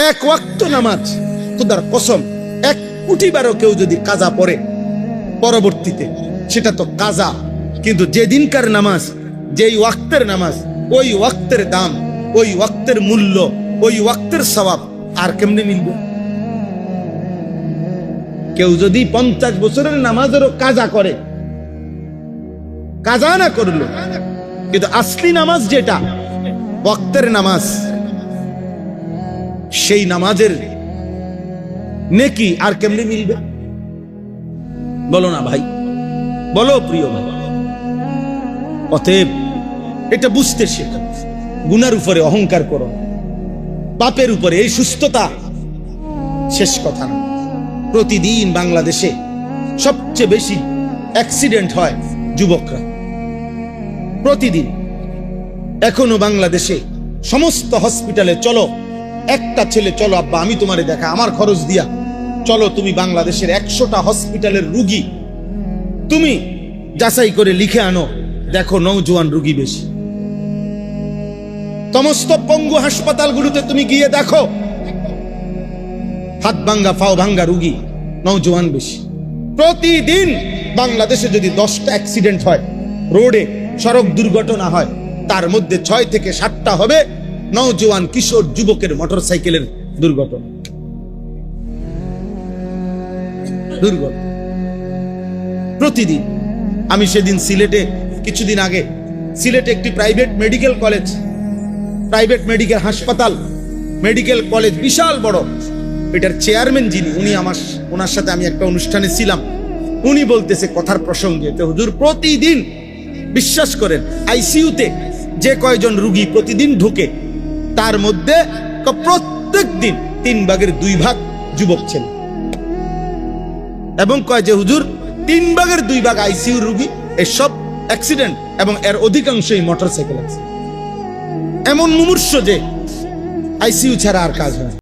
এক ওয়াক্ত নামাজ খোদার কসম 1 কোটি বারও কেউ যদি কাজা পড়ে পরবর্তীতে সেটা তো কাজা, কিন্তু যেদিনকার নামাজ, যেই ওয়াক্তের নামাজ, ওই ওয়াক্তের দাম, ওই ওয়াক্তের মূল্য, ওই ওয়াক্তের সওয়াব আর কেমনে মিলবে? কেউ যদি 50 বছরের নামাজেরও কাজা করে, কাজা না করলো, কিন্তু আসলি নামাজ যেটা ওয়াক্তের নামাজ, সেই নামাজের নেকি আর কেমনে মিলবে? বলো না ভাই, বলো প্রিয় ভাই। অতএব এটা বুঝতে শেখো। গুনার উপরে অহংকার করো, পাপের উপরে এই সুস্থতা শেষ কথা না। প্রতিদিন বাংলাদেশে সবচেয়ে বেশি অ্যাক্সিডেন্ট হয় যুবকরা, প্রতিদিন। এখনো বাংলাদেশে সমস্ত হসপিটালে চলো, একটা ছেলে, চলো আব্বা আমি তোমারে দেখা, আমার খরচ দিয়া চলো, তুমি বাংলাদেশের 100টা হসপিটালের রুগী তুমি যাচাই করে লিখে আনো, দেখো নওজোয়ান রুগী বেশি। সমস্ত পঙ্গু হাসপাতালগুলোতে তুমি গিয়ে দেখো, হাত ভাঙ্গা পাও ভাঙ্গা রুগী, নওজোয়ান বেশি। প্রতিদিন বাংলাদেশে যদি 10টা অ্যাক্সিডেন্ট হয়, রোডে সড়ক দুর্ঘটনা হয়, তার মধ্যে 6 থেকে 7টা হবে নওজোয়ান কিশোর যুবকের মোটরসাইকেলের দুর্ঘটনা। প্রতিদিন। আমি সেদিন সিলেটে, কিছুদিন আগে সিলেটে একটি private medical college, private medical হাসপাতাল, মেডিকেল কলেজ বিশাল বড়, এটার চেয়ারম্যান যিনি, উনি ওনার সাথে আমি একটা অনুষ্ঠানে ছিলাম, উনি বলতেছে কথার প্রসঙ্গে, তো হুজুর প্রতিদিন বিশ্বাস করেন আইসিইউতে যে কয়জন রুগী প্রতিদিন ঢুকে, তার মধ্যে প্রত্যেক দিন 3 ভাগের 2 ভাগ যুবক ছেলে, এবং কয় যে হুজুর 3 ভাগের 2 ভাগ আইসিইউ রুগী, এসব অ্যাক্সিডেন্ট এবং এর অধিকাংশই মোটরসাইকেল অ্যাক্সিডেন্ট। এমন মুমূর্ষ যে আইসিইউ ছাড়া আর কাজ হয়।